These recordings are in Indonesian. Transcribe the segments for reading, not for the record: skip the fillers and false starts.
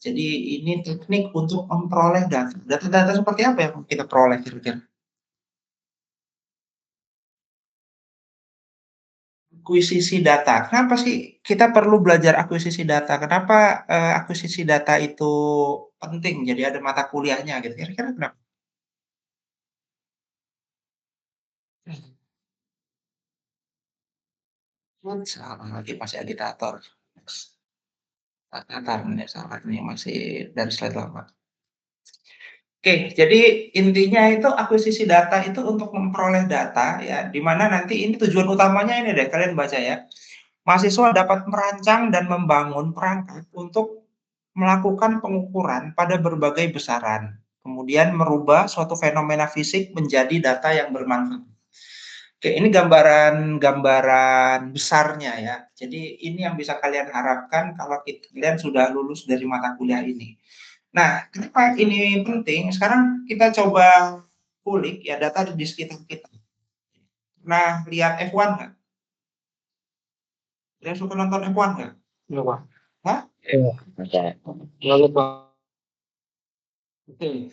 Jadi ini teknik untuk memperoleh data. Data-data seperti apa yang kita peroleh kira-kira? Akuisisi data. Kenapa sih kita perlu belajar akuisisi data? Kenapa akuisisi data itu penting? Jadi ada mata kuliahnya gitu. Kira-kira kenapa? Salah lagi masih agitator. Agitator nih salah nih masih dari slide lama. Oke, jadi intinya itu akuisisi data itu untuk memperoleh data ya, di mana nanti ini tujuan utamanya ini deh, kalian baca ya. Mahasiswa dapat merancang dan membangun perangkat untuk melakukan pengukuran pada berbagai besaran, kemudian merubah suatu fenomena fisik menjadi data yang bermanfaat. Oke, ini gambaran besarnya ya. Jadi ini yang bisa kalian harapkan kalau kalian sudah lulus dari mata kuliah ini. Nah, kenapa ini penting? Sekarang kita coba kulik ya data di sekitar kita. Nah, lihat F1 nggak? Kalian suka nonton F1 nggak? Iya, Pak. Hah? Iya. Lalu, Pak. Oke.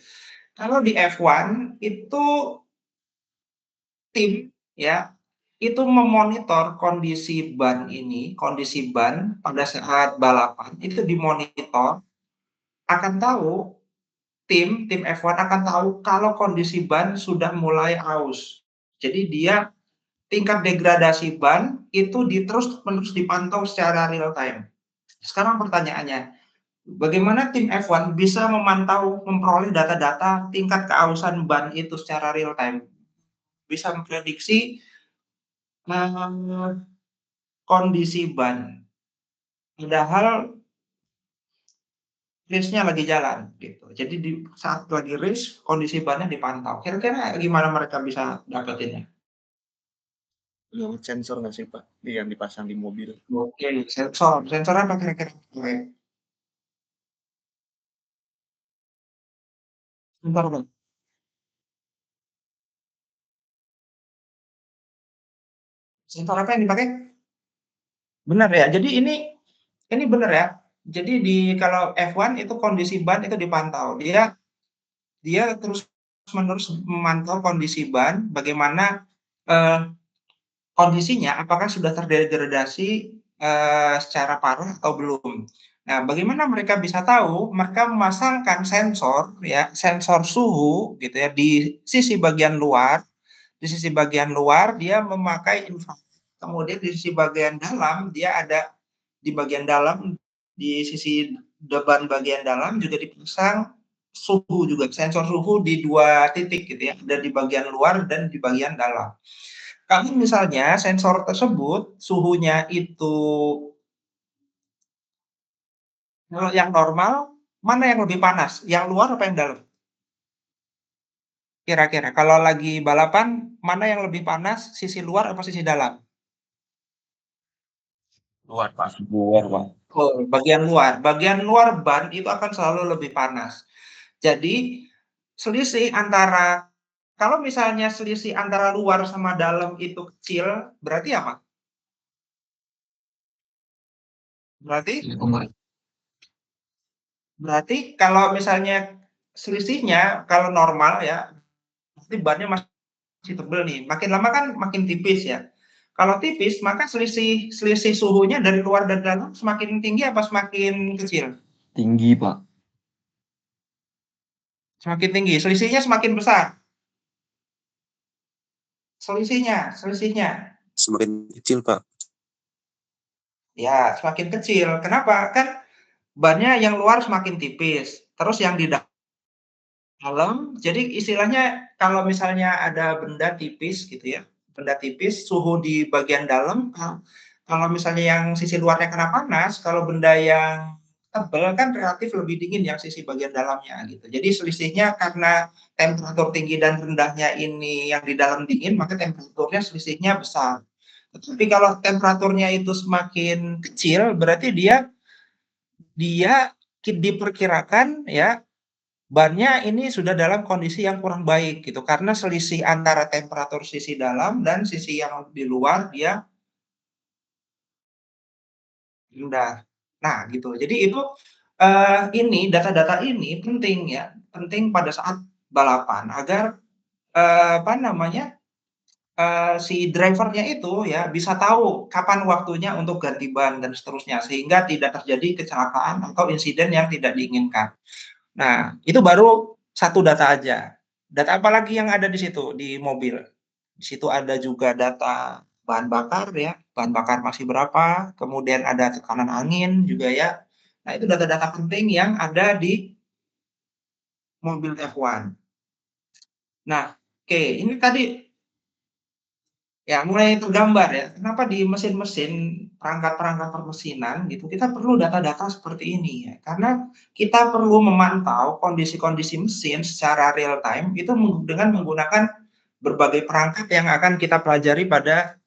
Kalau di F1 itu tim ya itu memonitor kondisi ban ini, kondisi ban pada saat balapan itu dimonitor, akan tahu tim F1 akan tahu kalau kondisi ban sudah mulai aus. Jadi dia tingkat degradasi ban itu terus-menerus dipantau secara real time. Sekarang pertanyaannya, bagaimana tim F1 bisa memperoleh data-data tingkat keausan ban itu secara real time? Bisa memprediksi kondisi ban. Padahal race-nya lagi jalan gitu. Jadi di saat lagi race kondisi bannya dipantau. Kira-kira gimana mereka bisa dapetinnya? Lewat sensor nggak sih Pak, yang dipasang di mobil? Oke, sensor apa kira-kira? Sensor apa? Sensor apa yang dipakai? Benar ya. Jadi ini benar ya. Jadi kalau F1 itu kondisi ban itu dipantau. Dia dia terus-menerus memantau kondisi ban, bagaimana kondisinya, apakah sudah terdegradasi secara parah atau belum. Nah, bagaimana mereka bisa tahu? Mereka memasangkan sensor ya, sensor suhu gitu ya di sisi bagian luar. Di sisi bagian luar dia memakai infrared. Kemudian di sisi bagian dalam dia ada di bagian dalam di sisi depan bagian dalam juga dipasang suhu juga, sensor suhu di 2 titik gitu ya, ada di bagian luar dan di bagian dalam. Kalau misalnya sensor tersebut suhunya itu kalau yang normal, mana yang lebih panas? Yang luar apa yang dalam? Kira-kira kalau lagi balapan, mana yang lebih panas, sisi luar apa sisi dalam? Luar Pak. Luar, Pak. Oh, bagian luar. Bagian luar ban itu akan selalu lebih panas. Jadi selisih antara kalau misalnya selisih antara luar sama dalam itu kecil, berarti apa? Berarti berarti kalau misalnya selisihnya kalau normal ya, berarti bannya masih tebel nih. Makin lama kan makin tipis ya. Kalau tipis, maka selisih selisih suhunya dari luar dan dalam semakin tinggi apa semakin kecil? Tinggi, Pak. Semakin tinggi. Selisihnya semakin besar. Selisihnya. Semakin kecil Pak. Ya, semakin kecil. Kenapa? Kan bannya yang luar semakin tipis. Terus yang di dalam, jadi istilahnya kalau misalnya ada benda tipis gitu ya, benda tipis, suhu di bagian dalam, kalau misalnya yang sisi luarnya kena panas, kalau benda yang tebal kan relatif lebih dingin yang sisi bagian dalamnya gitu. Jadi selisihnya karena temperatur tinggi dan rendahnya ini yang di dalam dingin, maka temperaturnya selisihnya besar. Tapi kalau temperaturnya itu semakin kecil, berarti dia dia diperkirakan ya bannya ini sudah dalam kondisi yang kurang baik gitu, karena selisih antara temperatur sisi dalam dan sisi yang di luar dia rendah. Nah gitu, jadi itu ini data-data ini penting ya, penting pada saat balapan agar, apa namanya, si driver-nya itu ya bisa tahu kapan waktunya untuk ganti ban dan seterusnya, sehingga tidak terjadi kecelakaan atau insiden yang tidak diinginkan. Nah, itu baru satu data aja. Data apa lagi yang ada di situ, di mobil? Di situ ada juga data bahan bakar ya, bahan bakar masih berapa, kemudian ada tekanan angin juga ya. Nah, itu data-data penting yang ada di mobil F1. Nah, oke, ini tadi ya mulai tergambar ya, kenapa di mesin-mesin, perangkat-perangkat permesinan gitu, kita perlu data-data seperti ini ya. Karena kita perlu memantau kondisi-kondisi mesin secara real time itu dengan menggunakan berbagai perangkat yang akan kita pelajari pada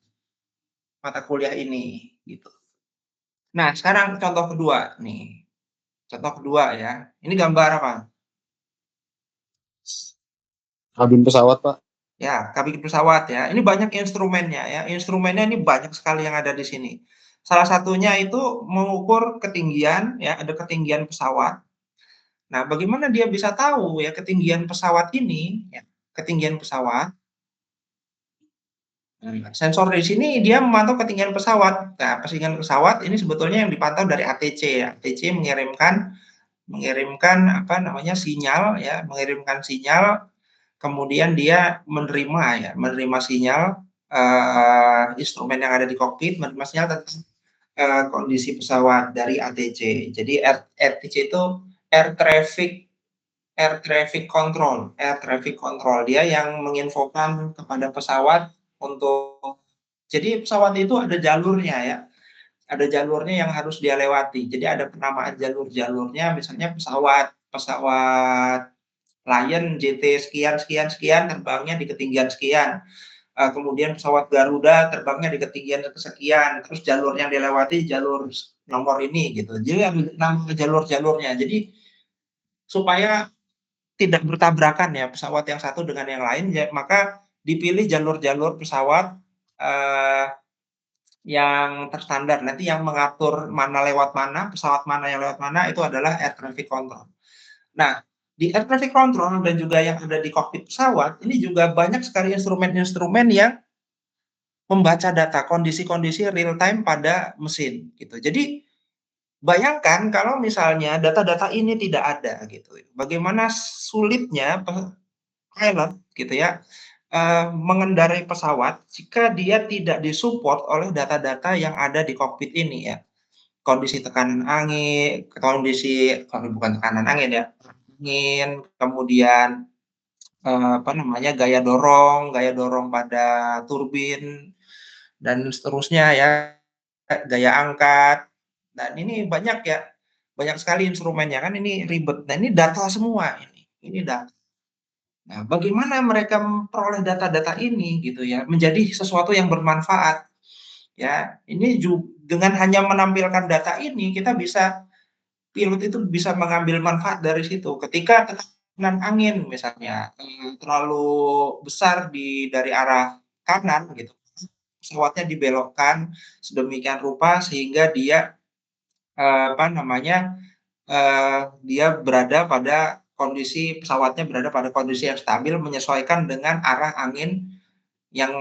mata kuliah ini gitu. Nah, sekarang contoh kedua nih. Contoh kedua ya. Ini gambar apa? Kabin pesawat, Pak. Ya, kabin pesawat ya. Ini banyak instrumennya ya. Instrumennya ini banyak sekali yang ada di sini. Salah satunya itu mengukur ketinggian ya, ada ketinggian pesawat. Nah, bagaimana dia bisa tahu ya ketinggian pesawat ini ya, ketinggian pesawat. Sensor di sini dia memantau ketinggian pesawat. Nah, ketinggian pesawat ini sebetulnya yang dipantau dari ATC ya. ATC mengirimkan mengirimkan apa namanya sinyal ya, mengirimkan sinyal, kemudian dia menerima ya, menerima sinyal instrumen yang ada di kokpit, menerima sinyal tentang kondisi pesawat dari ATC. Jadi RTC itu air traffic air traffic control. Dia yang menginfokan kepada pesawat untuk jadi pesawat itu ada jalurnya ya. Ada jalurnya yang harus dia lewati. Jadi ada penamaan jalur-jalurnya, misalnya pesawat pesawat Lion JT sekian sekian sekian terbangnya di ketinggian sekian. Kemudian pesawat Garuda terbangnya di ketinggian sekian, terus jalur yang dilewati jalur nomor ini gitu. Jadi ada nama jalur-jalurnya. Jadi supaya tidak bertabrakan ya pesawat yang satu dengan yang lain, ya, maka dipilih jalur-jalur pesawat eh, yang terstandar. Nanti yang mengatur mana lewat mana, pesawat mana yang lewat mana itu adalah air traffic control. Nah, di air traffic control dan juga yang ada di kokpit pesawat, ini juga banyak sekali instrumen-instrumen yang membaca data kondisi-kondisi real time pada mesin gitu. Jadi bayangkan kalau misalnya data-data ini tidak ada gitu. Bagaimana sulitnya pilot gitu ya mengendarai pesawat jika dia tidak disupport oleh data-data yang ada di kokpit ini ya. Kondisi tekanan angin, kondisi kalau bukan tekanan angin ya, angin, kemudian apa namanya gaya dorong pada turbin dan seterusnya ya, gaya angkat. Dan ini banyak ya, banyak sekali instrumennya kan ini ribet. Nah ini data semua ini data. Nah, bagaimana mereka memperoleh data-data ini gitu ya, menjadi sesuatu yang bermanfaat. Ya, ini dengan hanya menampilkan data ini kita bisa pilot itu bisa mengambil manfaat dari situ. Ketika tekanan angin misalnya terlalu besar dari arah kanan gitu, pesawatnya dibelokkan sedemikian rupa sehingga dia apa namanya dia berada pada kondisi pesawatnya berada pada kondisi yang stabil menyesuaikan dengan arah angin yang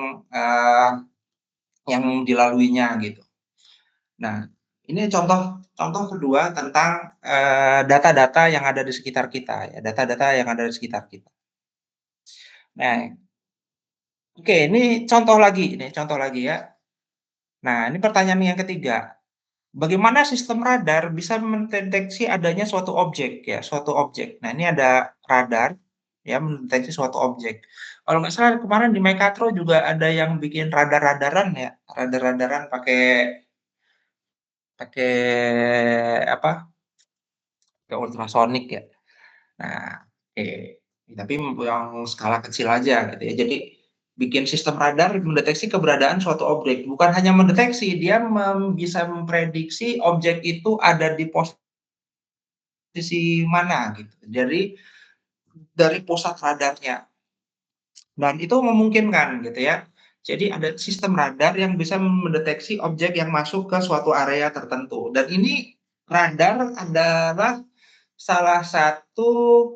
dilaluinya gitu. Nah, ini contoh contoh kedua tentang data-data yang ada di sekitar kita ya, data-data yang ada di sekitar kita. Nah, oke, ini contoh lagi ya. Nah, ini pertanyaan yang ketiga. Bagaimana sistem radar bisa mendeteksi adanya suatu objek ya, suatu objek. Nah, ini ada radar ya mendeteksi suatu objek. Kalau nggak salah kemarin di Mekatro juga ada yang bikin radar-radaran ya, radar-radaran pakai pakai apa? Pakai ultrasonik ya. Nah, oke. Tapi yang skala kecil aja gitu ya. Jadi bikin sistem radar mendeteksi keberadaan suatu objek. Bukan hanya mendeteksi, dia bisa memprediksi objek itu ada di posisi mana gitu. Dari pusat radarnya. Dan itu memungkinkan gitu ya. Jadi ada sistem radar yang bisa mendeteksi objek yang masuk ke suatu area tertentu. Dan ini radar adalah salah satu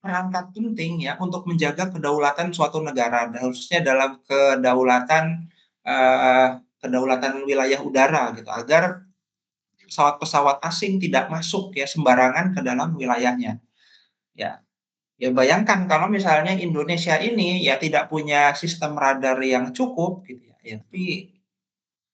perangkat penting ya untuk menjaga kedaulatan suatu negara, khususnya dalam kedaulatan wilayah udara gitu, agar pesawat-pesawat asing tidak masuk ya sembarangan ke dalam wilayahnya. Ya, ya bayangkan kalau misalnya Indonesia ini ya tidak punya sistem radar yang cukup gitu ya, tapi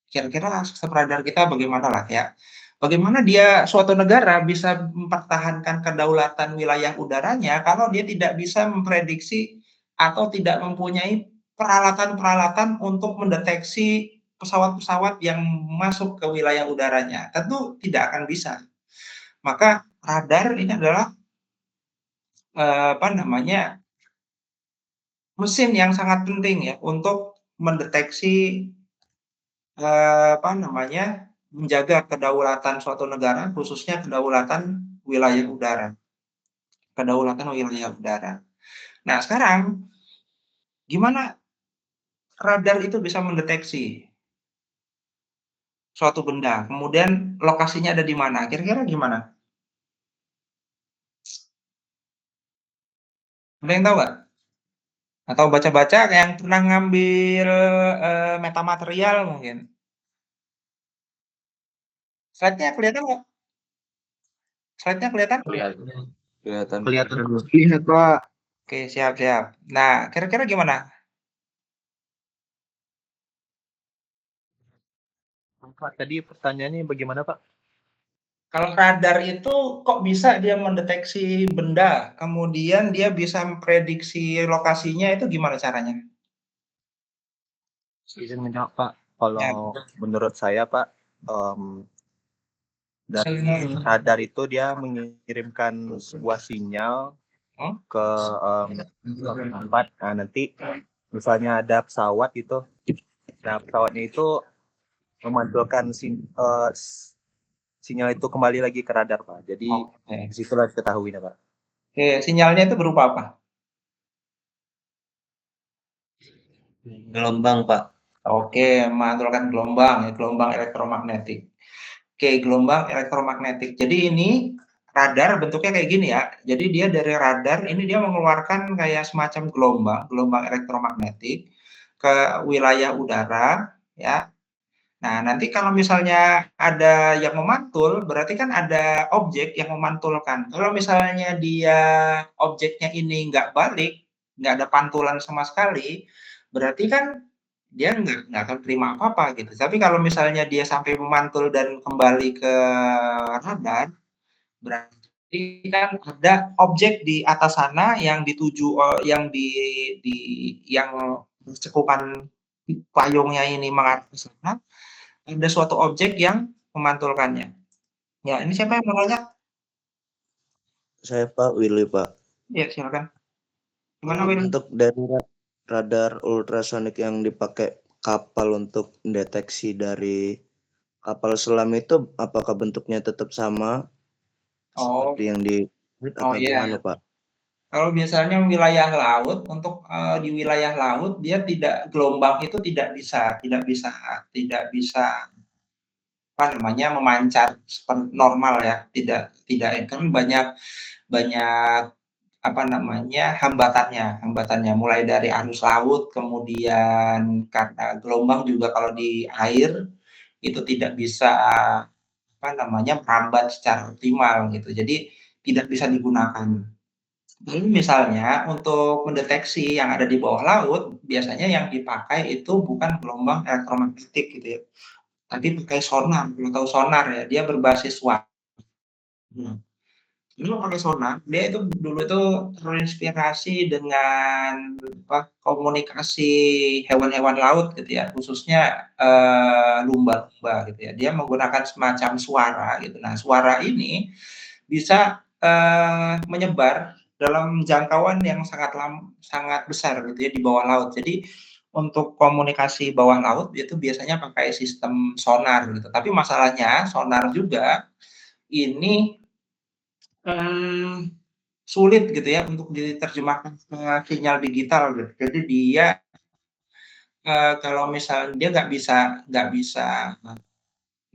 kira-kira sistem radar kita bagaimana lah ya. Bagaimana dia suatu negara bisa mempertahankan kedaulatan wilayah udaranya kalau dia tidak bisa memprediksi atau tidak mempunyai peralatan-peralatan untuk mendeteksi pesawat-pesawat yang masuk ke wilayah udaranya. Tentu tidak akan bisa. Maka radar ini adalah mesin yang sangat penting ya untuk mendeteksi menjaga kedaulatan suatu negara, khususnya kedaulatan wilayah udara. Kedaulatan wilayah udara. Nah, sekarang gimana radar itu bisa mendeteksi suatu benda, kemudian lokasinya ada di mana? Kira-kira gimana? Ada yang tahu nggak? Atau baca-baca yang pernah ngambil metamaterial mungkin? Slide-nya kelihatan nggak? Slide-nya kelihatan? Kelihatan. Lihat Pak. Oke, siap-siap. Nah, kira-kira gimana? Pak, tadi pertanyaannya bagaimana, Pak? Kalau radar itu kok bisa dia mendeteksi benda, kemudian dia bisa memprediksi lokasinya, itu gimana caranya? Izin menjawab, Pak. Kalau Ya. menurut saya, Pak, dari radar itu dia mengirimkan sebuah sinyal ke tempat. Nah, nanti misalnya ada pesawat itu, nah pesawatnya itu memantulkan sinyal itu kembali lagi ke radar, Pak. Jadi disitulah diketahui, Pak. Oke, sinyalnya itu berupa apa? Gelombang, Pak. Oke, memantulkan gelombang, ya, gelombang elektromagnetik. Oke, gelombang elektromagnetik. Jadi ini radar bentuknya kayak gini ya. Jadi dia dari radar ini dia mengeluarkan kayak semacam gelombang elektromagnetik ke wilayah udara ya. Nah, nanti kalau misalnya ada yang memantul, berarti kan ada objek yang memantulkan. Kalau misalnya dia objeknya ini nggak balik, nggak ada pantulan sama sekali, berarti kan dia nggak akan terima apa-apa gitu. Tapi kalau misalnya dia sampai memantul dan kembali ke radar, berarti kan ada objek di atas sana yang dituju, yang cekupan payungnya ini mengarah ke sana, ada suatu objek yang memantulkannya. Ya, ini siapa yang mau nanya? Saya Pak Willy, Pak. Ya, silakan. Gimana, Will? Untuk dari radar ultrasonik yang dipakai kapal untuk deteksi dari kapal selam itu, apakah bentuknya tetap sama seperti yang di atau gimana, Pak? Kalau misalnya wilayah laut, untuk di wilayah laut dia gelombang itu tidak bisa memancar seperti normal ya, tidak kan banyak banyak hambatannya mulai dari arus laut, kemudian karena gelombang juga kalau di air itu tidak bisa merambat secara optimal gitu. Jadi tidak bisa digunakan. Lalu misalnya untuk mendeteksi yang ada di bawah laut, biasanya yang dipakai itu bukan gelombang elektromagnetik gitu ya, tapi pakai sonar. Kalau tahu sonar ya, dia berbasis suara. Dulu pakai sonar, dia itu dulu itu terinspirasi dengan komunikasi hewan-hewan laut gitu ya, khususnya lumba-lumba gitu ya. Dia menggunakan semacam suara gitu. Nah, suara ini bisa menyebar dalam jangkauan yang sangat besar gitu ya di bawah laut. Jadi untuk komunikasi bawah laut itu biasanya pakai sistem sonar gitu. Tapi masalahnya sonar juga ini sulit gitu ya untuk diterjemahkan ke sinyal digital gitu. Jadi dia kalau misalnya dia nggak bisa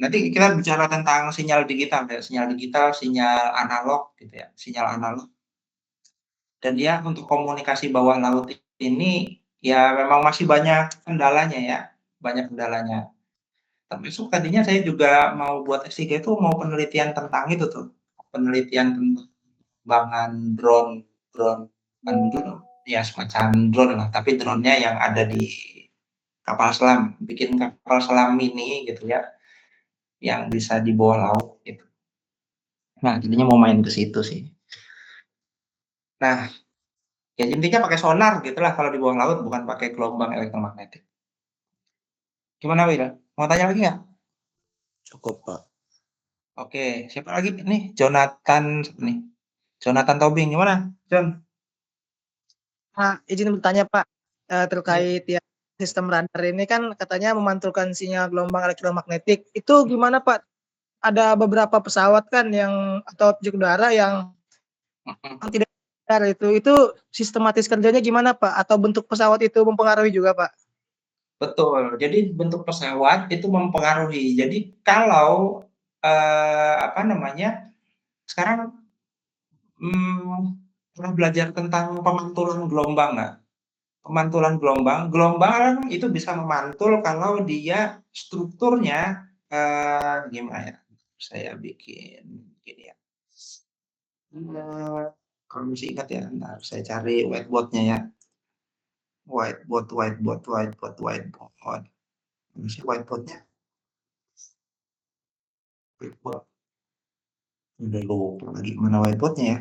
Nanti kita bicara tentang sinyal digital ya, sinyal analog gitu ya, sinyal analog. Dan dia untuk komunikasi bawah laut ini ya memang masih banyak kendalanya ya, banyak kendalanya. Termasuk tadinya saya juga mau buat S3 itu mau penelitian tentang itu tuh, penelitian tentang pengembangan drone drone bukan drone, ya semacam drone lah, tapi drone-nya yang ada di kapal selam, bikin kapal selam mini gitu ya, yang bisa di bawah laut gitu. Nah, jadinya mau main ke situ sih. Nah, ya intinya pakai sonar gitulah kalau di bawah laut, bukan pakai gelombang elektromagnetik. Gimana Wil? Mau tanya lagi nggak? Cukup, Pak. Oke, siapa lagi nih? Jonathan nih. Jonathan Tobing, gimana? John? Izin bertanya Pak, terkait ya sistem radar ini kan katanya memantulkan sinyal gelombang elektromagnetik. Itu gimana Pak? Ada beberapa pesawat kan yang atau objek udara yang tidak radar itu sistematis kerjanya gimana Pak? Atau bentuk pesawat itu mempengaruhi juga Pak? Betul. Jadi bentuk pesawat itu mempengaruhi. Jadi kalau apa namanya? Sekarang pernah belajar tentang pemantulan gelombang nggak? Pemantulan gelombang, gelombang itu bisa memantul kalau dia strukturnya gimana ya? Saya bikin gini ya. Kalau masih ingat ya, nah, saya cari whiteboard-nya ya. Whiteboard. Masih whiteboard-nya. Whiteboard. Udah lupa lagi mana whiteboard-nya ya.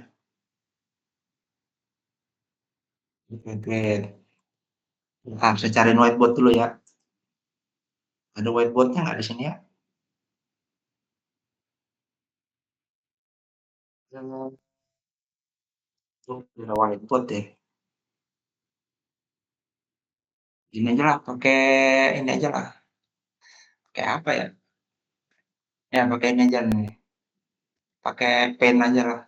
Wait. Nah, saya cariin whiteboard dulu ya. Ada whiteboard-nya nggak di sini ya? Ada whiteboard deh. Ini aja lah, pakai ini aja lah. Pakai apa ya? Ya, pakai ini aja nih. Pakai pen aja lah.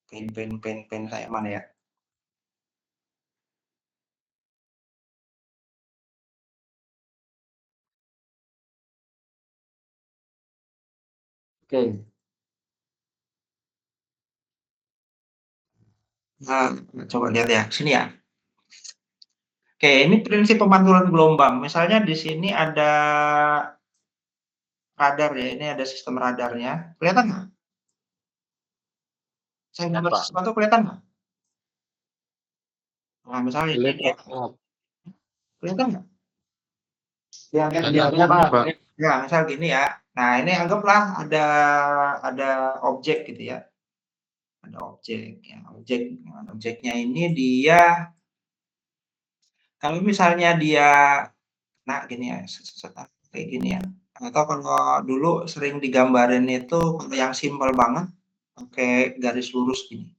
Pen saya mana ya? Oke. Nah, coba lihat ya, sini ya. Oke, ini prinsip pemantulan gelombang. Misalnya di sini ada radar ya, ini ada sistem radarnya. Kelihatan nggak? Saya gambar Pak. sesuatu kelihatan nggak? Nah, misalnya ini ya. Kelihatan nggak? Ya, misal gini ya. Nah, ini anggaplah ada objek gitu ya. Ada objek, ya, objeknya ini dia kalau misalnya dia gini ya, kayak gini ya. Atau kalau dulu sering digambarin itu yang simpel banget pakai garis lurus gini.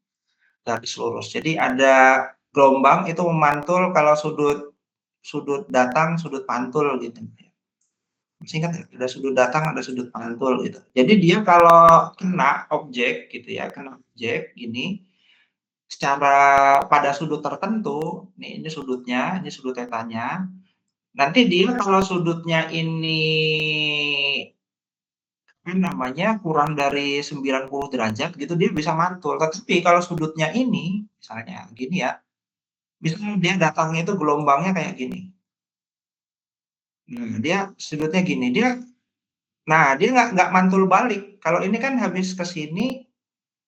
Garis lurus. Jadi ada gelombang itu memantul kalau sudut datang, sudut pantul gitu. Masih ingat ya? Ada sudut datang, ada sudut pantul gitu. Jadi dia kalau kena objek gitu ya, kena objek gini, secara pada sudut tertentu, ini sudutnya, ini sudut tetanya. Nanti dia kalau sudutnya ini kurang dari 90 derajat gitu dia bisa mantul. Tetapi kalau sudutnya ini misalnya gini ya, misalnya dia datangnya itu gelombangnya kayak gini. Dia sudutnya gini, dia nggak mantul balik. Kalau ini kan habis ke sini,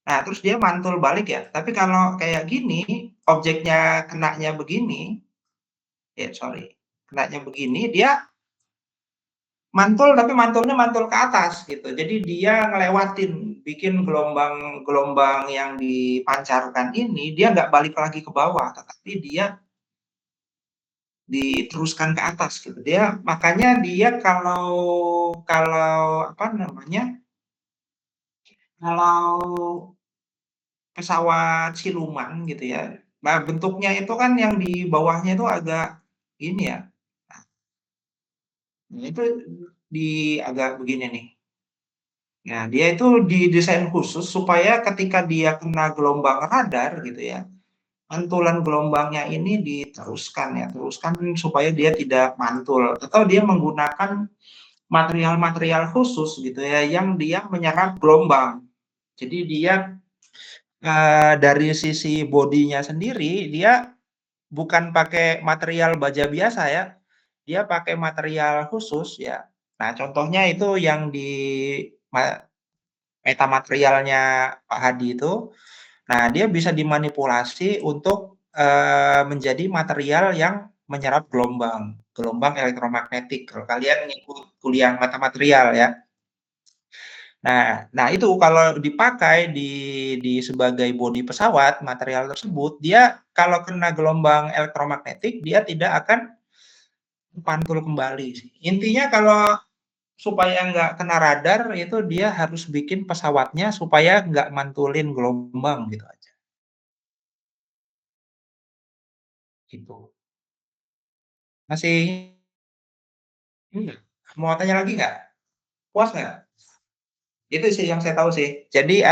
nah terus dia mantul balik ya. Tapi kalau kayak gini, objeknya kenanya begini, kenanya begini, dia mantul tapi mantulnya mantul ke atas gitu. Jadi dia ngelewatin, bikin gelombang yang dipancarkan ini dia nggak balik lagi ke bawah, tetapi dia diteruskan ke atas gitu. Makanya dia kalau apa namanya? Kalau pesawat siluman gitu ya. Nah, bentuknya itu kan yang di bawahnya itu agak ini ya. Nah, itu agak begini nih. Nah, dia itu didesain khusus supaya ketika dia kena gelombang radar gitu ya, pantulan gelombangnya ini teruskan supaya dia tidak mantul. Atau dia menggunakan material-material khusus gitu ya, yang dia menyerap gelombang. Jadi dia dari sisi bodinya sendiri, dia bukan pakai material baja biasa ya, dia pakai material khusus ya. Nah, contohnya itu yang di metamaterialnya Pak Hadi itu. Nah, dia bisa dimanipulasi untuk menjadi material yang menyerap gelombang elektromagnetik. Kalau kalian ngikut kuliah mata material ya. Nah itu kalau dipakai di sebagai bodi pesawat, material tersebut, dia kalau kena gelombang elektromagnetik, dia tidak akan pantul kembali sih. Intinya kalau supaya nggak kena radar, itu dia harus bikin pesawatnya supaya nggak mantulin gelombang gitu aja. Gitu. Masih mau tanya lagi nggak? Puas nggak? Itu sih yang saya tahu sih. Jadi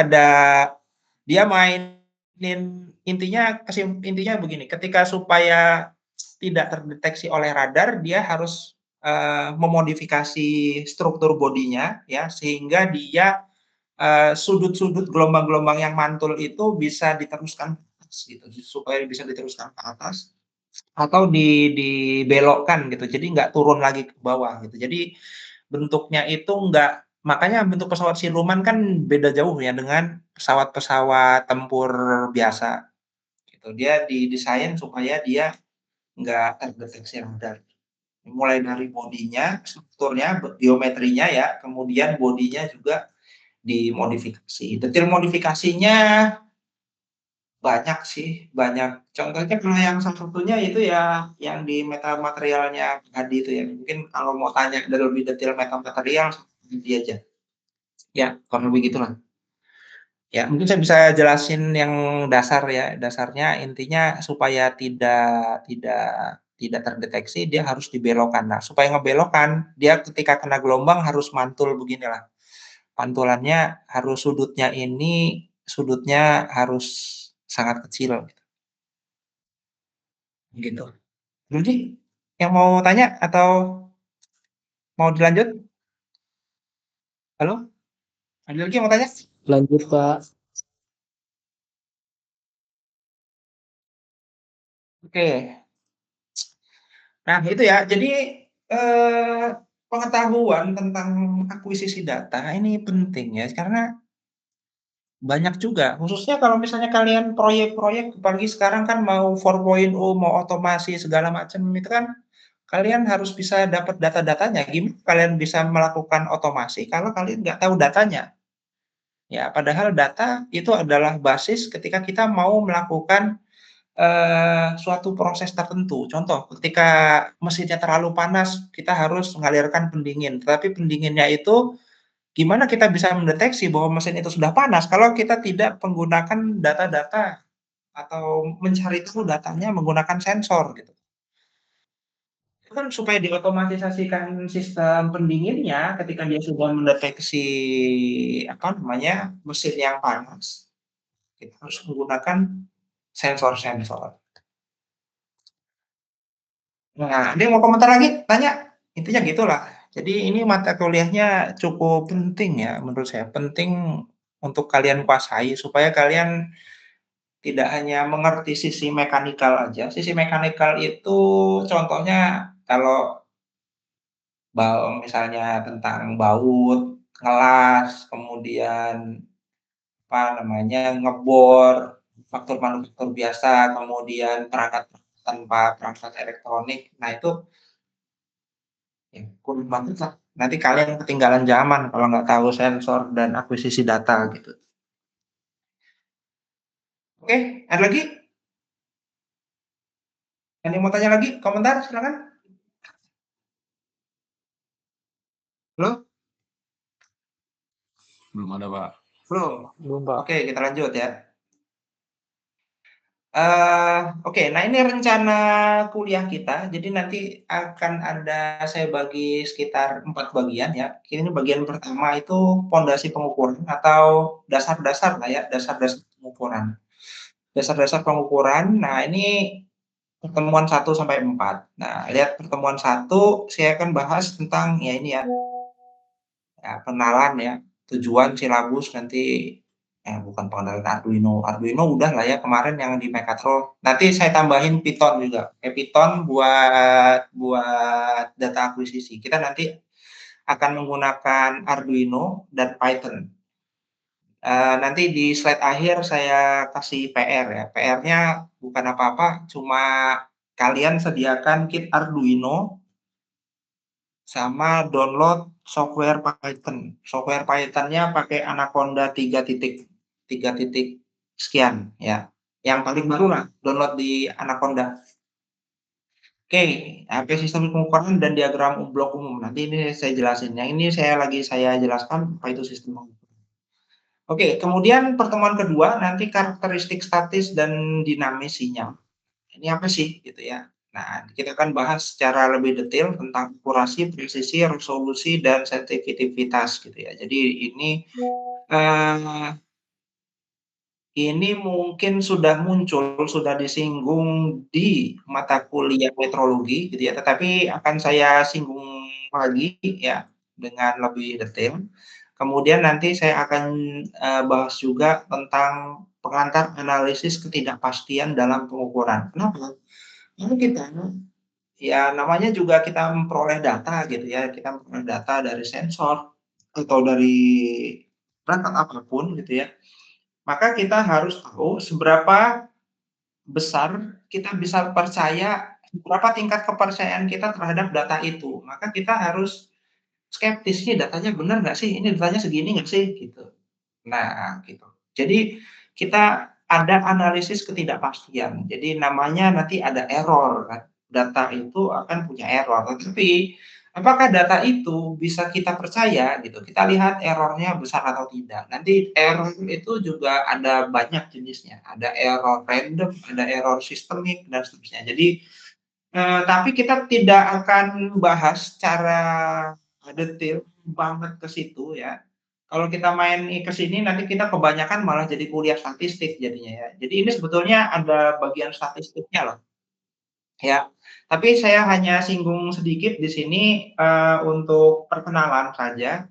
dia mainin intinya begini, ketika supaya tidak terdeteksi oleh radar, dia harus memodifikasi struktur bodinya ya, sehingga dia sudut-sudut gelombang-gelombang yang mantul itu bisa diteruskan ke atas gitu, supaya bisa diteruskan ke atas atau dibelokkan gitu. Jadi nggak turun lagi ke bawah gitu. Jadi bentuknya itu nggak, makanya bentuk pesawat siluman kan beda jauh ya dengan pesawat-pesawat tempur biasa gitu. Dia didesain supaya dia nggak terdeteksi radar. Mulai dari bodinya, strukturnya, geometrinya ya, kemudian bodinya juga dimodifikasi. Detail modifikasinya banyak sih, banyak. Contohnya kalau yang salah satunya itu ya yang di metamaterialnya tadi itu ya. Mungkin kalau mau tanya lebih detail metamaterial, nanti aja. Ya, kurang lebih gitulah. Ya, mungkin saya bisa jelasin yang dasar ya. Dasarnya intinya supaya tidak terdeteksi, dia harus dibelokkan. Nah, supaya ngebelokkan, dia ketika kena gelombang harus mantul beginilah. Pantulannya harus sudutnya harus sangat kecil gitu. Jadi yang mau tanya atau mau dilanjut? Halo? Ada lagi yang mau tanya? Lanjut, Pak. Oke. Nah, itu ya. Jadi pengetahuan tentang akuisisi data ini penting ya, karena banyak juga, khususnya kalau misalnya kalian proyek-proyek, apalagi sekarang kan mau 4.0, mau otomasi segala macam, itu kan kalian harus bisa dapat data-datanya. Gimana kalian bisa melakukan otomasi kalau kalian nggak tahu datanya? Ya, padahal data itu adalah basis ketika kita mau melakukan suatu proses tertentu. Contoh, ketika mesinnya terlalu panas, kita harus mengalirkan pendingin. Tetapi pendinginnya itu gimana kita bisa mendeteksi bahwa mesin itu sudah panas kalau kita tidak menggunakan data-data atau mencari tahu datanya menggunakan sensor gitu. Itu kan supaya diotomatisasikan sistem pendinginnya ketika dia sudah mendeteksi mesin yang panas, kita harus menggunakan sensor-sensor. Nah, dia mau komentar lagi? Tanya. Intinya gitulah. Jadi ini mata kuliahnya cukup penting ya menurut saya. Penting untuk kalian kuasai supaya kalian tidak hanya mengerti sisi mekanikal aja. Sisi mekanikal itu contohnya kalau misalnya tentang baut, ngelas, kemudian ngebor, faktor manufaktur biasa, kemudian perangkat tanpa perangkat elektronik. Nah, itu ya, kurang banget lah. Nanti kalian ketinggalan zaman kalau nggak tahu sensor dan akuisisi data gitu. Oke, ada lagi? Ada yang mau tanya lagi? Komentar, silakan. Halo? Belum ada, Pak. Belum, Pak. Oke, kita lanjut ya. Oke, nah ini rencana kuliah kita. Jadi nanti akan saya bagi sekitar 4 bagian ya. Ini bagian pertama itu pondasi pengukuran atau dasar-dasar lah ya, dasar-dasar pengukuran. Dasar-dasar pengukuran. Nah, ini pertemuan 1 sampai 4. Nah, lihat pertemuan 1 saya akan bahas tentang ya ini ya, Ya, pengenalan ya, tujuan silabus nanti bukan pengenalan Arduino. Arduino udah lah ya kemarin yang di Megatron. Nanti saya tambahin Python juga. Python buat data akuisisi. Kita nanti akan menggunakan Arduino dan Python. Nanti di slide akhir saya kasih PR ya. PR-nya bukan apa-apa, cuma kalian sediakan kit Arduino sama download software Python. Software Python-nya pakai Anaconda 3 titik sekian ya. Yang paling baru lah download di Anaconda. Oke, HP sistem pengukuran dan diagram blok umum. Nanti ini saya jelasin. Yang ini saya jelaskan apa itu sistem pengukuran. Oke, kemudian pertemuan kedua nanti karakteristik statis dan dinamis sinyal. Ini apa sih gitu ya. Nah, kita akan bahas secara lebih detail tentang akurasi, presisi, resolusi, dan sensitivitas gitu ya. Jadi ini mungkin sudah muncul, sudah disinggung di mata kuliah metrologi gitu ya, tetapi akan saya singgung lagi ya dengan lebih detail. Kemudian nanti saya akan bahas juga tentang pengantar analisis ketidakpastian dalam pengukuran. Kenapa? Karena kita ya namanya juga kita memperoleh data gitu ya, kita memperoleh data dari sensor atau dari perangkat apapun gitu ya. Maka kita harus tahu seberapa besar kita bisa percaya, berapa tingkat kepercayaan kita terhadap data itu. Maka kita harus skeptis, "Ini datanya benar nggak sih? Ini datanya segini nggak sih?" Gitu. Nah, gitu. Jadi kita ada analisis ketidakpastian. Jadi namanya nanti ada error kan. Data itu akan punya error, tetapi apakah data itu bisa kita percaya gitu. Kita lihat errornya besar atau tidak. Nanti error itu juga ada banyak jenisnya. Ada error random, ada error sistemik dan seterusnya. Jadi tapi kita tidak akan bahas secara detail banget ke situ ya. Kalau kita main ke sini nanti kita kebanyakan malah jadi kuliah statistik jadinya ya. Jadi ini sebetulnya ada bagian statistiknya loh, ya. Tapi saya hanya singgung sedikit di sini, untuk perkenalan saja,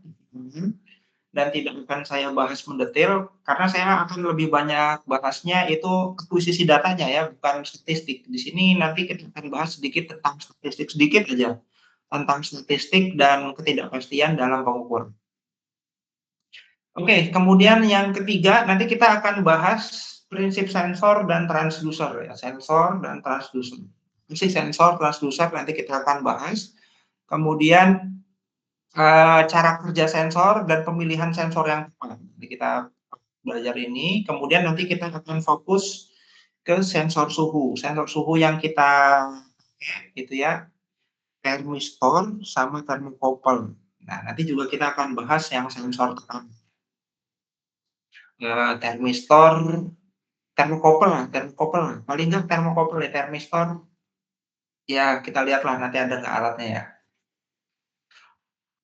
dan tidak akan saya bahas mendetail karena saya akan lebih banyak bahasnya itu akuisisi datanya ya, bukan statistik. Di sini nanti kita akan bahas sedikit tentang statistik, sedikit aja, tentang statistik dan ketidakpastian dalam pengukuran. Oke, kemudian yang ketiga nanti kita akan bahas prinsip sensor dan transducer ya, sensor dan transducer. Fungsi sensor, transducer nanti kita akan bahas. Kemudian cara kerja sensor dan pemilihan sensor yang tepat. Jadi kita belajar ini, kemudian nanti kita akan fokus ke sensor suhu. Sensor suhu yang kita gitu ya, thermistor sama thermocouple. Nah, nanti juga kita akan bahas yang sensor tekanan. Thermistor, thermocouple lah, paling nggak thermocouple ya, thermistor, ya kita lihatlah nanti ada nggak alatnya ya.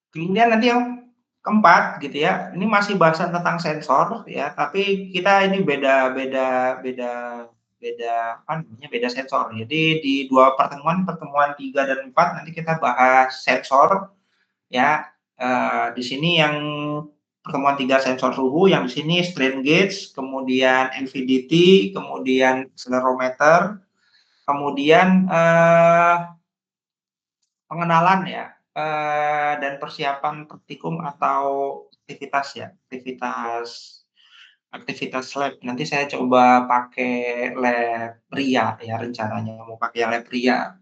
Kemudian nanti yang keempat gitu ya, ini masih bahasan tentang sensor ya, tapi kita ini beda apa namanya, beda sensor. Jadi di pertemuan 3 dan 4 nanti kita bahas sensor ya. Di sini yang pertemuan 3 sensor suhu, yang di sini strain gauge, kemudian LVDT, kemudian accelerometer, kemudian pengenalan ya, dan persiapan praktikum atau aktivitas ya, aktivitas lab. Nanti saya coba pakai lab RIA ya rencananya, mau pakai lab RIA.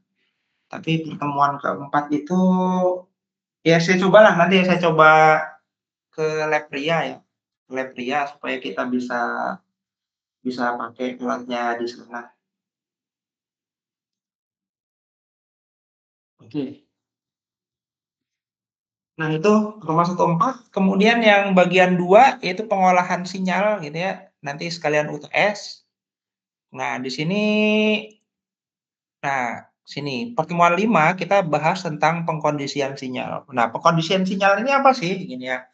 Tapi pertemuan keempat itu ya saya cobalah, nanti saya coba ke lab RIA ya, lab RIA supaya kita bisa pakai alatnya di sana. Oke. Nah itu termasuk keempat, kemudian yang bagian 2 yaitu pengolahan sinyal gitu ya, nanti sekalian UTS. Nah di sini, nah sini pertemuan 5 kita bahas tentang pengkondisian sinyal. Nah pengkondisian sinyal ini apa sih? Gini ya.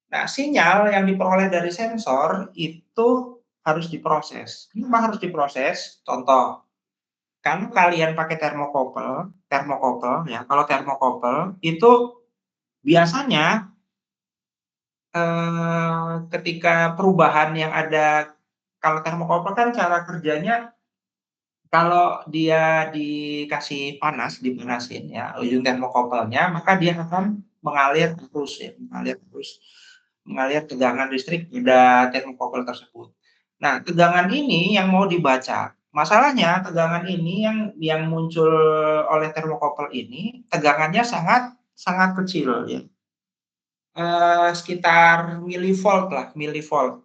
Nah sinyal yang diperoleh dari sensor itu harus diproses. Kenapa harus diproses? Contoh, kalau kalian pakai thermocouple ya, kalau thermocouple itu biasanya ketika perubahan yang ada, kalau termokopel kan cara kerjanya, kalau dia dikasih panas, dipanasin ya, ujung termokopelnya, maka dia akan mengalir terus ya, mengalir tegangan listrik pada termokopel tersebut. Nah, tegangan ini yang mau dibaca. Masalahnya tegangan ini yang muncul oleh termokopel ini, tegangannya sangat sangat kecil ya. Sekitar milivolt lah, milivolt.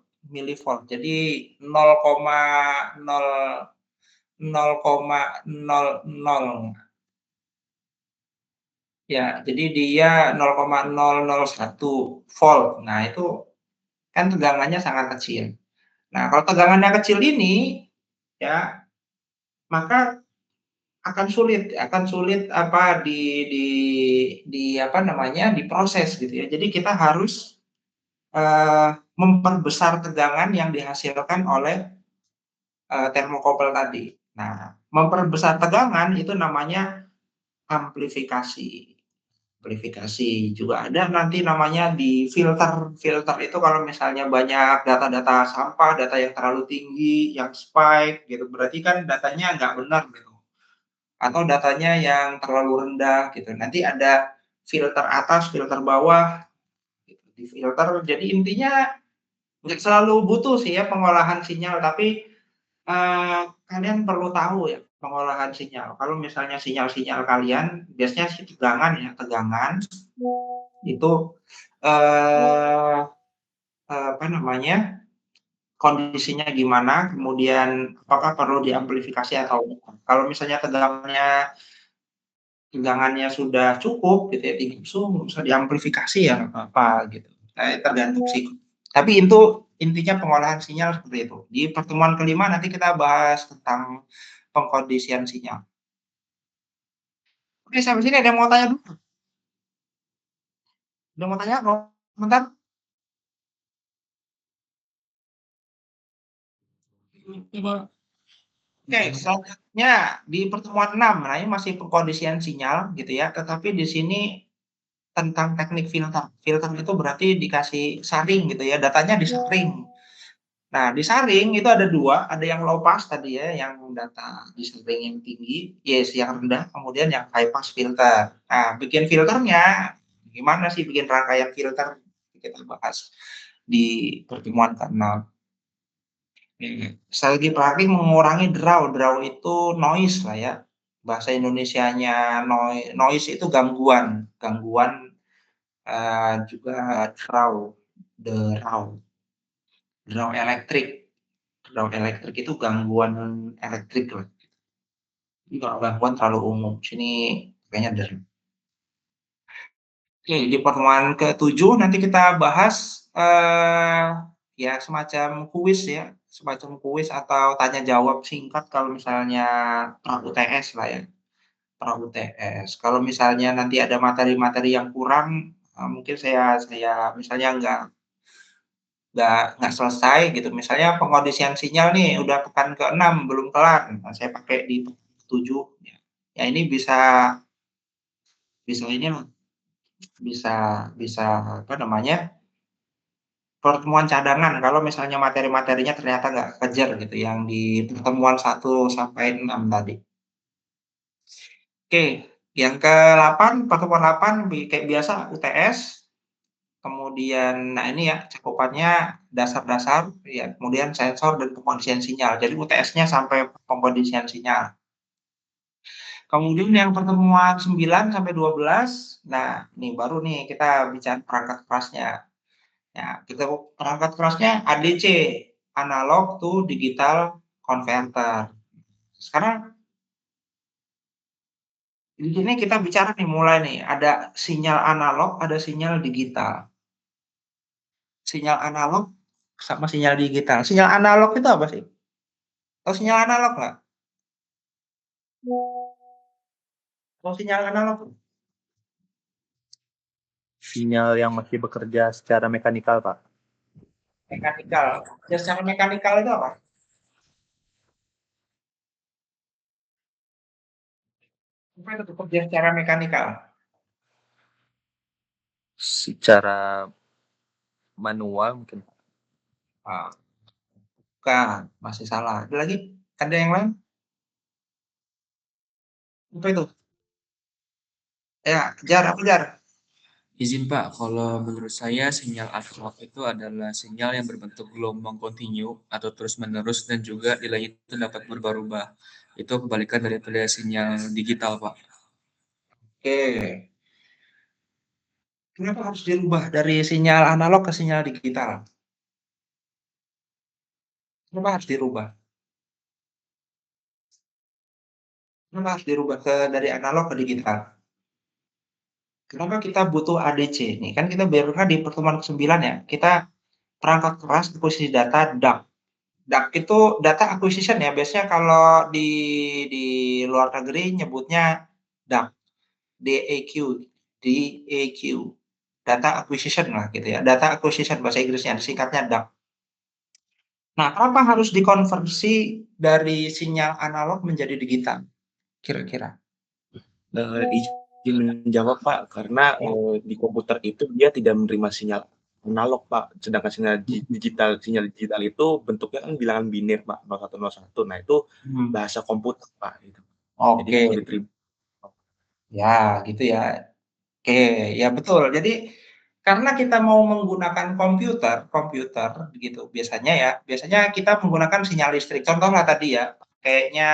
Jadi 0,0000. Ya, jadi dia 0,001 volt. Nah, itu kan tegangannya sangat kecil. Nah, kalau tegangannya kecil ini, ya, maka akan sulit apa apa namanya, diproses gitu ya. Jadi kita harus memperbesar tegangan yang dihasilkan oleh termokopel tadi. Nah, memperbesar tegangan itu namanya amplifikasi. Amplifikasi juga ada nanti namanya di filter. Filter itu kalau misalnya banyak data-data sampah, data yang terlalu tinggi, yang spike gitu, berarti kan datanya nggak benar gitu. Atau datanya yang terlalu rendah gitu. Nanti ada filter atas, filter bawah, gitu, di filter. Jadi intinya nggak selalu butuh sih ya pengolahan sinyal, tapi kalian perlu tahu ya pengolahan sinyal. Kalau misalnya sinyal-sinyal kalian biasanya sih tegangan ya, tegangan itu eh, apa namanya, kondisinya gimana, kemudian apakah perlu diamplifikasi atau bukan. Kalau misalnya tegangannya sudah cukup gitu ya, tinggi nggak usah diamplifikasi ya nggak apa-apa gitu. Tergantung sih. Tapi itu intinya pengolahan sinyal seperti itu. Di pertemuan kelima nanti kita bahas tentang pengkondisian sinyal. Oke, sampai sini ada yang mau tanya dulu? Ada mau tanya? Komentar? Oke, selanjutnya di pertemuan 6. Nah, ini masih pengkondisian sinyal gitu ya, tetapi di sini tentang teknik filter. Filter itu berarti dikasih saring gitu ya, datanya disaring. Nah, disaring itu ada dua, ada yang low pass tadi ya, yang data disaring yang tinggi, yes, yang rendah, kemudian yang high pass filter. Nah, bikin filternya, gimana sih bikin rangkaian filter? Kita bahas di pertemuan ke-6. Strategi praktik mengurangi draw. Draw itu noise lah ya. Bahasa Indonesianya noise itu gangguan. Gangguan juga draw. Draw. Draw elektrik. Draw elektrik itu gangguan elektrik lah. Ini kalau gangguan terlalu umum. Sini kayaknya dari. Oke, di pertemuan ke-7 nanti kita bahas ya semacam kuis ya, semacam kuis atau tanya jawab singkat kalau misalnya pra UTS lah ya, pra UTS. Kalau misalnya nanti ada materi-materi yang kurang, mungkin saya misalnya nggak selesai gitu. Misalnya pengkondisian sinyal nih udah pekan ke-6 belum kelar, nah, saya pakai di 7 ya. Ya ini bisa ini bisa apa namanya, pertemuan cadangan kalau misalnya materi-materinya ternyata nggak kejar gitu yang di pertemuan 1 sampai 6 tadi. Oke, yang ke-8, pertemuan 8 kayak biasa UTS, kemudian nah ini ya cakupannya dasar-dasar ya, kemudian sensor dan pengkondisian sinyal. Jadi UTS-nya sampai pengkondisian sinyal. Kemudian yang pertemuan 9 sampai 12, nah ini baru nih kita bicara perangkat kerasnya. Ya, kita perangkat kerasnya ADC, analog to digital converter. Sekarang di sini kita bicara nih mulai nih, ada sinyal analog, ada sinyal digital. Sinyal analog sama sinyal digital. Sinyal analog itu apa sih? Tahu sinyal analog nggak? Tahu sinyal analog? Sinyal yang masih bekerja secara mekanikal, Pak. Mekanikal. Ya, secara mekanikal itu apa? Apa itu bekerja secara mekanikal? Secara manual mungkin. Ah, bukan, masih salah. Ada lagi? Ada yang lain? Apa itu? Ya, Jar, apa Jar? Izin Pak, kalau menurut saya sinyal analog itu adalah sinyal yang berbentuk gelombang kontinu atau terus-menerus dan juga nilainya itu dapat berubah-ubah. Itu kebalikan daripada sinyal digital, Pak. Oke. Kenapa harus dirubah dari sinyal analog ke sinyal digital? Kenapa harus dirubah? Kenapa harus dirubah dari analog ke digital? Kenapa kita butuh ADC nih? Kan kita biarkan di pertemuan ke-9 ya, kita perangkat keras akuisisi data DAC. DAC itu data acquisition ya, biasanya kalau di luar negeri nyebutnya DAC, DAQ, DAQ, data acquisition lah gitu ya, data acquisition bahasa Inggrisnya, singkatnya DAC. Nah, kenapa harus dikonversi dari sinyal analog menjadi digital, kira-kira? Izin menjawab Pak, karena di komputer itu dia tidak menerima sinyal analog Pak, sedangkan sinyal digital itu bentuknya kan bilangan biner Pak, 0101. Nah itu bahasa komputer Pak. Gitu. Jadi Oke, mau diterima. ya gitu ya. Oke, ya betul. Jadi karena kita mau menggunakan komputer gitu biasanya kita menggunakan sinyal listrik. Contohlah tadi ya, kayaknya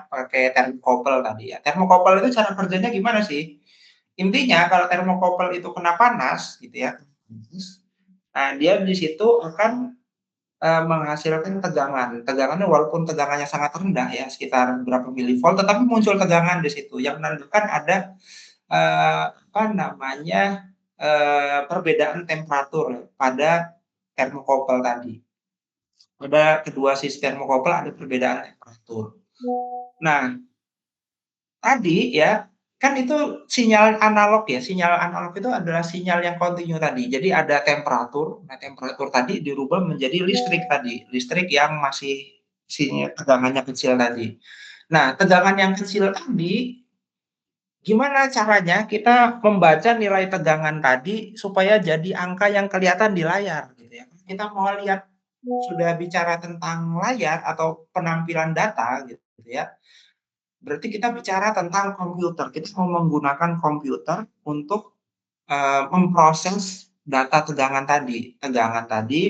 pakai thermocouple tadi ya. Thermocouple itu cara kerjanya gimana sih? Intinya kalau thermocouple itu kena panas gitu ya, nah dia di situ akan menghasilkan tegangan. Tegangannya walaupun tegangannya sangat rendah ya, sekitar berapa milivolt, tetapi muncul tegangan di situ yang menandakan ada apa namanya, perbedaan temperatur pada thermocouple tadi. Pada kedua sisi thermocouple ada perbedaan temperatur. Nah, tadi ya, kan itu sinyal analog ya, sinyal analog itu adalah sinyal yang kontinu tadi. Jadi ada temperatur, nah temperatur tadi dirubah menjadi listrik tadi, listrik yang masih tegangannya kecil tadi. Nah, tegangan yang kecil tadi gimana caranya kita membaca nilai tegangan tadi supaya jadi angka yang kelihatan di layar gitu ya. Kita mau lihat sudah bicara tentang layar atau penampilan data gitu ya. Berarti kita bicara tentang komputer. Kita mau menggunakan komputer untuk memproses data tegangan tadi,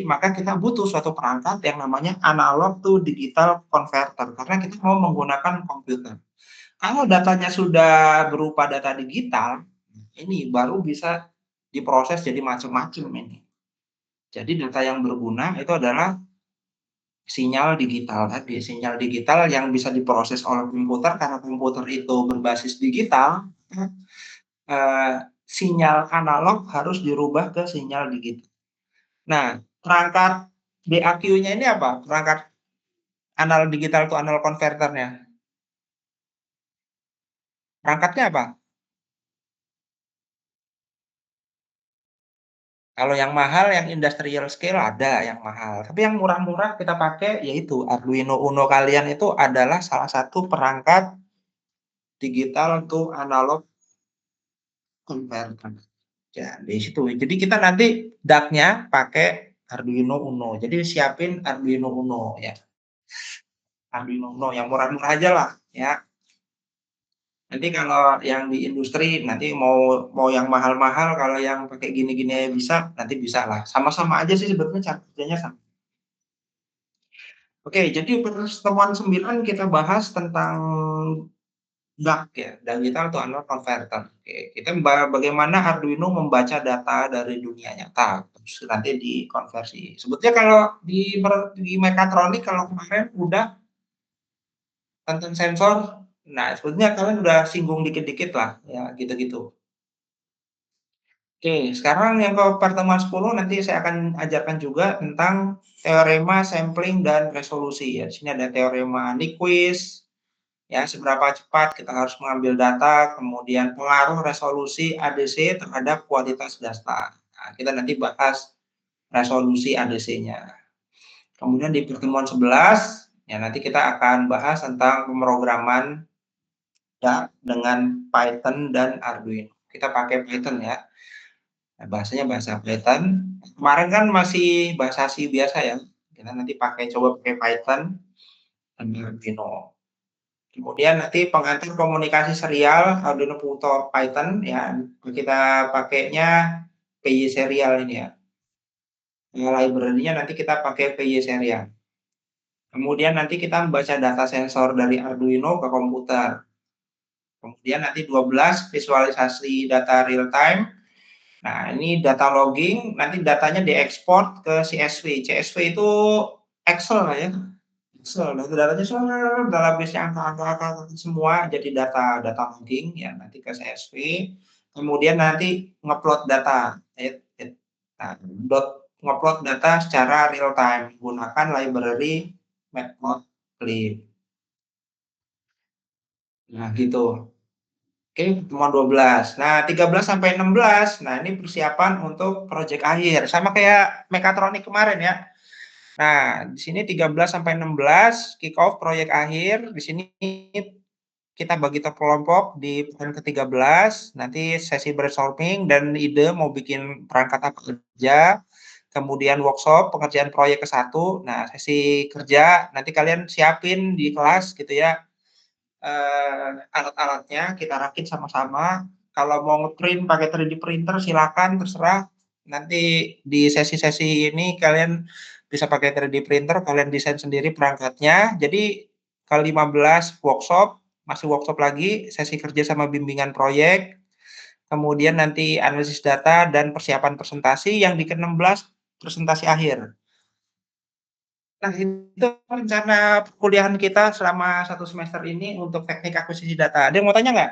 maka kita butuh suatu perangkat yang namanya analog to digital converter karena kita mau menggunakan komputer. Kalau datanya sudah berupa data digital, ini baru bisa diproses jadi macam-macam ini. Jadi data yang berguna itu adalah sinyal digital tadi, sinyal digital yang bisa diproses oleh komputer karena komputer itu berbasis digital, sinyal analog harus dirubah ke sinyal digital. Nah, perangkat DAQ-nya ini apa? Perangkat analog digital to analog converternya. Perangkatnya apa? Kalau yang mahal, yang industrial scale ada yang mahal. Tapi yang murah-murah kita pakai yaitu Arduino Uno kalian itu adalah salah satu perangkat digital to analog converter. Ya, di situ. Jadi kita nanti DAC-nya pakai Arduino Uno. Jadi siapin Arduino Uno ya. Arduino Uno yang murah-murah aja lah ya. Nanti kalau yang di industri nanti mau yang mahal-mahal, kalau yang pakai gini-gini aja bisa, nanti bisa lah. Sama-sama aja sih sebetulnya cara kerjanya sama. Oke, jadi pertemuan 9 kita bahas tentang DAC ya, digital to analog converter. Oke, kita bagaimana Arduino membaca data dari dunia nyata, terus nanti dikonversi. Sebetulnya kalau di mekatronik kalau kemarin udah tentang sensor, nah sebetulnya kalian udah singgung dikit-dikit lah, ya gitu-gitu. Oke, sekarang yang ke pertemuan 10 nanti saya akan ajarkan juga tentang teorema sampling dan resolusi ya. Di sini ada teorema Nyquist, ya seberapa cepat kita harus mengambil data, kemudian pengaruh resolusi ADC terhadap kualitas data. Nah, kita nanti bahas resolusi ADC-nya. Kemudian di pertemuan 11, ya nanti kita akan bahas tentang pemrograman ya, dengan Python dan Arduino. Kita pakai Python ya. Nah, bahasanya bahasa Python. Kemarin kan masih bahasa C biasa ya. Kita nanti coba pakai Python dan Arduino. Kemudian nanti pengantar komunikasi serial Arduino Puto Python ya. Kita pakainya PY serial ini ya. Library-nya nanti kita pakai PY serial. Kemudian nanti kita membaca data sensor dari Arduino ke komputer. Kemudian nanti 12 visualisasi data real time. Nah, ini data logging, nanti datanya diekspor ke CSV. CSV itu Excel lah ya. Excel, datanya semua database-nya angka-angka semua jadi data logging ya nanti ke CSV. Kemudian nanti ngupload data. Nah, ngupload data secara real time menggunakan library matplotlib. Nah, gitu. Oke, cuma 12. Nah, 13 sampai 16. Nah, ini persiapan untuk proyek akhir. Sama kayak mekatronik kemarin ya. Nah, di sini 13 sampai 16 kick off proyek akhir. Di sini kita bagi kelompok di poin ke-13. Nanti sesi brainstorming dan ide mau bikin perangkat apa kerja. Kemudian workshop pengerjaan proyek ke-1. Nah, sesi kerja nanti kalian siapin di kelas gitu ya. Alat-alatnya kita rakit sama-sama. Kalau mau ngeprint pakai 3D printer silakan, terserah. Nanti di sesi-sesi ini kalian bisa pakai 3D printer, kalian desain sendiri perangkatnya. Jadi ke-15 workshop, masih workshop lagi, sesi kerja sama bimbingan proyek. Kemudian nanti analisis data dan persiapan presentasi, yang di ke-16 presentasi akhir. Nah, itu rencana perkuliahan kita selama 1 semester ini untuk teknik akuisisi data. Ada yang mau tanya nggak?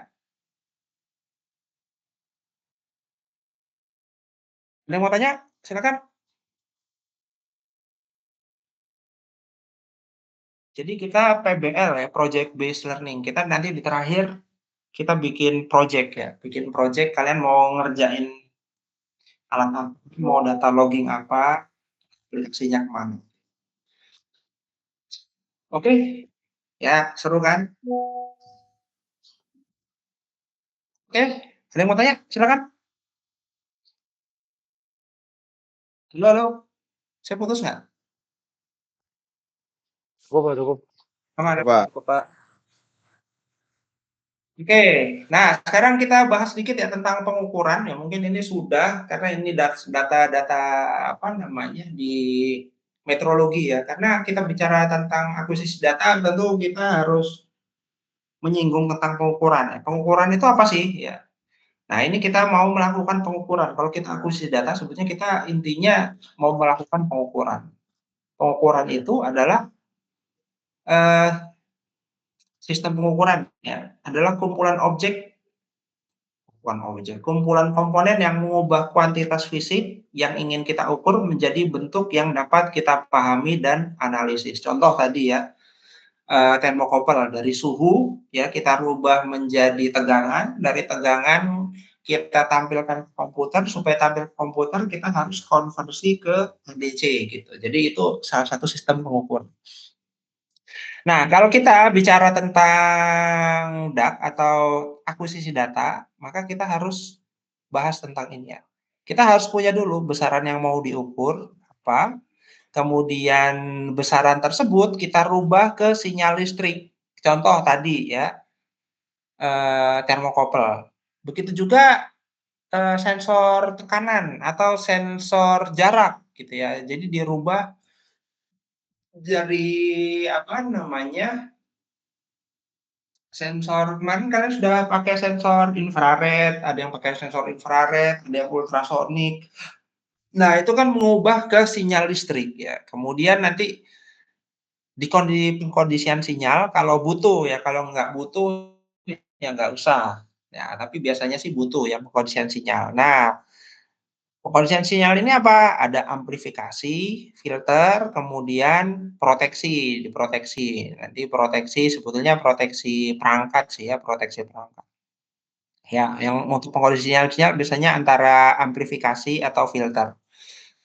Ada yang mau tanya? Silakan. Jadi kita PBL ya, Project Based Learning. Kita nanti di terakhir kita bikin project ya. Bikin project, kalian mau ngerjain alat apa, mau data logging apa, aplikasinya kemana. Oke, ya seru kan? Oke, ada yang mau tanya? Silakan. Halo, halo. Saya putus nggak? Cukup. Aman. Pak. Pak. Oke, nah sekarang kita bahas sedikit ya tentang pengukuran ya. Mungkin ini sudah karena ini data-data apa namanya di metrologi ya. Karena kita bicara tentang akuisisi data, tentu kita harus menyinggung tentang pengukuran ya. Pengukuran itu apa sih ya? Nah, ini kita mau melakukan pengukuran. Kalau kita akuisisi data, sebetulnya kita intinya mau melakukan pengukuran. Pengukuran itu adalah sistem pengukuran ya, adalah kumpulan kumpulan komponen yang mengubah kuantitas fisik yang ingin kita ukur menjadi bentuk yang dapat kita pahami dan analisis. Contoh tadi ya, thermocouple dari suhu ya kita rubah menjadi tegangan, dari tegangan kita tampilkan ke komputer, supaya tampil ke komputer kita harus konversi ke ADC gitu. Jadi itu salah satu sistem pengukur. Nah, kalau kita bicara tentang DAQ atau akuisisi data, maka kita harus bahas tentang ini ya. Kita harus punya dulu besaran yang mau diukur apa, kemudian besaran tersebut kita rubah ke sinyal listrik. Contoh tadi ya, termokouple. Begitu juga sensor tekanan atau sensor jarak gitu ya. Jadi dirubah dari apa namanya, sensor. Kemarin kalian sudah pakai sensor infrared, ada yang pakai sensor infrared, ada yang ultrasonik. Nah, itu kan mengubah ke sinyal listrik ya. Kemudian nanti di pengkondisian sinyal kalau butuh ya, kalau nggak butuh ya nggak usah. Ya, tapi biasanya sih butuh ya pengkondisian sinyal. Nah, pengkondisian sinyal ini apa? Ada amplifikasi, filter, kemudian proteksi, diproteksi. Nanti proteksi sebetulnya proteksi perangkat sih ya, proteksi perangkat. Ya, yang untuk pengkondisian sinyal biasanya antara amplifikasi atau filter.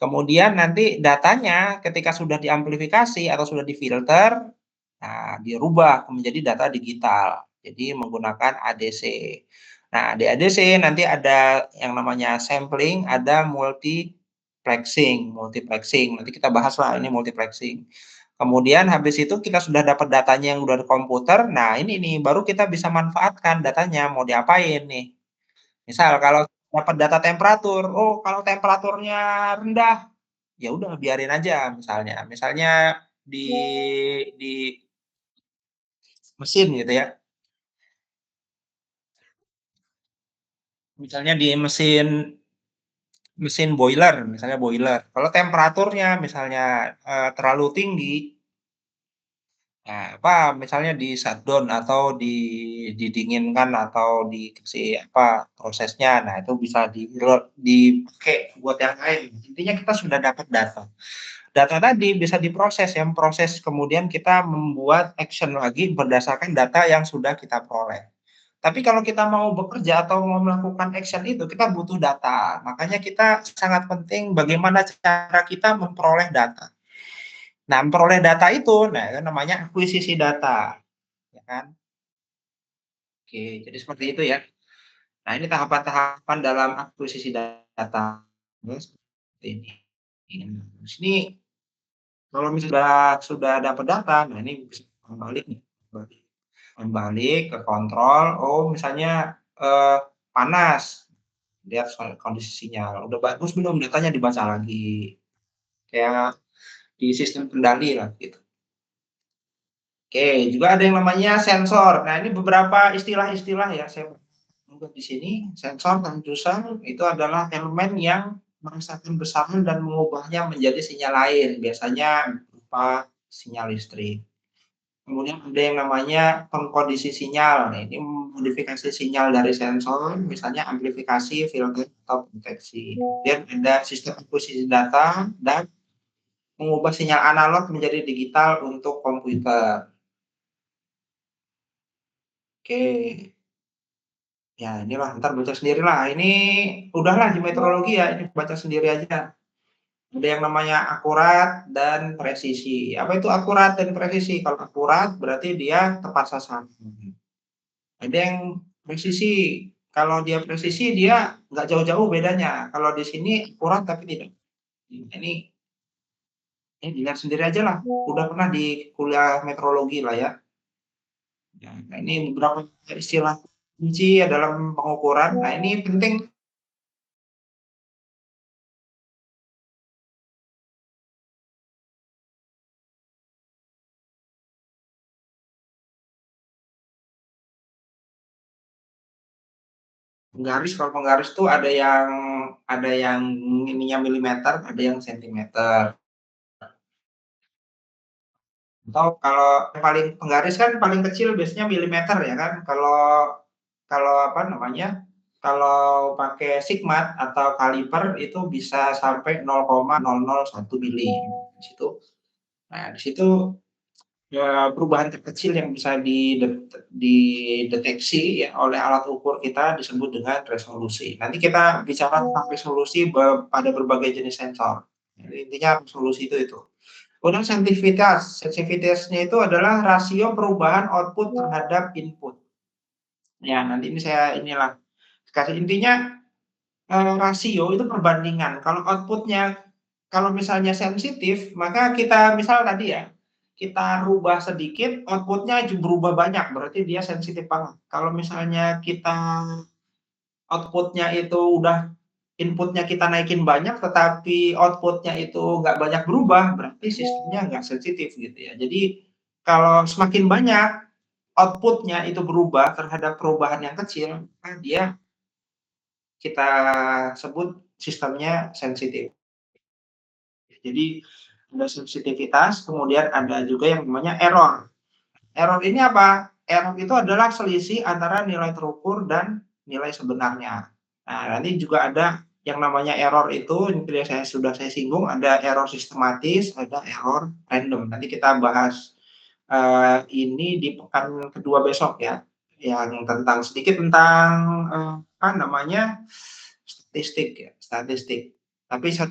Kemudian nanti datanya ketika sudah diamplifikasi atau sudah difilter, nah dirubah menjadi data digital. Jadi menggunakan ADC. Nah, di ADC nanti ada yang namanya sampling, ada multiplexing. Nanti kita bahas lah ini multiplexing. Kemudian habis itu kita sudah dapat datanya yang udah di komputer. Nah, ini nih baru kita bisa manfaatkan datanya mau diapain nih. Misal kalau dapat data temperatur, oh kalau temperaturnya rendah, ya udah biarin aja misalnya. Misalnya di mesin gitu ya. Misalnya di mesin boiler, misalnya boiler. Kalau temperaturnya misalnya terlalu tinggi, nah, apa misalnya di shutdown atau didinginkan atau dikasih apa prosesnya, nah itu bisa dipakai buat yang lain. Intinya kita sudah dapat data. Data tadi bisa diproses, yang proses kemudian kita membuat action lagi berdasarkan data yang sudah kita peroleh. Tapi kalau kita mau bekerja atau mau melakukan action itu, kita butuh data. Makanya kita sangat penting bagaimana cara kita memperoleh data. Nah, memperoleh data itu, nah itu namanya akuisisi data, ya kan? Oke, jadi seperti itu ya. Nah, ini tahapan-tahapan dalam akuisisi data. Seperti ini. Di sini kalau misalnya sudah dapat data, nah ini bisa kembali nih, kembali ke kontrol. Oh, misalnya panas, lihat soal kondisi sinyal. Udah bagus belum datanya dibaca lagi. Kayak di sistem kendali lah gitu. Oke, juga ada yang namanya sensor. Nah, ini beberapa istilah-istilah ya saya buat di sini. Sensor transducer itu adalah elemen yang merasakan besaran dan mengubahnya menjadi sinyal lain, biasanya berupa sinyal listrik. Kemudian ada yang namanya pengkondisi sinyal. Nah, ini modifikasi sinyal dari sensor, misalnya amplifikasi, filter, atau deteksi. Kemudian ada sistem akuisisi data dan mengubah sinyal analog menjadi digital untuk komputer. Oke. Ya, inilah, ntar baca sendiri lah. Ini udahlah di meteorologi ya, ini baca sendiri aja. Ada yang namanya akurat dan presisi. Apa itu akurat dan presisi? Kalau akurat berarti dia tepat sasaran. Ada yang presisi. Kalau dia presisi dia nggak jauh-jauh bedanya. Kalau di sini akurat tapi tidak. Ini dilihat sendiri aja lah. Udah pernah di kuliah meteorologi lah ya. Nah, ini beberapa istilah kunci dalam pengukuran. Nah, ini penting. Penggaris, kalau penggaris tuh ada yang ininya milimeter, ada yang sentimeter. Atau kalau yang paling penggaris kan paling kecil biasanya milimeter ya kan. Kalau apa namanya? Kalau pakai sigmat atau kaliper itu bisa sampai 0,001 mili di situ. Nah, di situ ya, perubahan terkecil yang bisa dideteksi ya oleh alat ukur kita disebut dengan resolusi. Nanti kita bicara tentang resolusi pada berbagai jenis sensor. Jadi intinya resolusi itu. Kemudian sensitivitas. Sensitivitasnya itu adalah rasio perubahan output terhadap input. Ya, nanti ini saya inilah kasih intinya rasio itu perbandingan. Kalau outputnya kalau misalnya sensitif, maka kita misal tadi ya, kita rubah sedikit, outputnya berubah banyak, berarti dia sensitif banget. Kalau misalnya kita outputnya itu udah inputnya kita naikin banyak, tetapi outputnya itu nggak banyak berubah, berarti sistemnya nggak sensitif gitu ya. Jadi kalau semakin banyak outputnya itu berubah terhadap perubahan yang kecil, maka dia kita sebut sistemnya sensitif. Jadi ada sensitivitas, kemudian ada juga yang namanya error. Error ini apa? Error itu adalah selisih antara nilai terukur dan nilai sebenarnya. Nah, nanti juga ada yang namanya error itu, yang sudah saya singgung, ada error sistematis, ada error random. Nanti kita bahas ini di pekan kedua besok ya, yang sedikit tentang apa namanya statistik ya, statistik. Tapi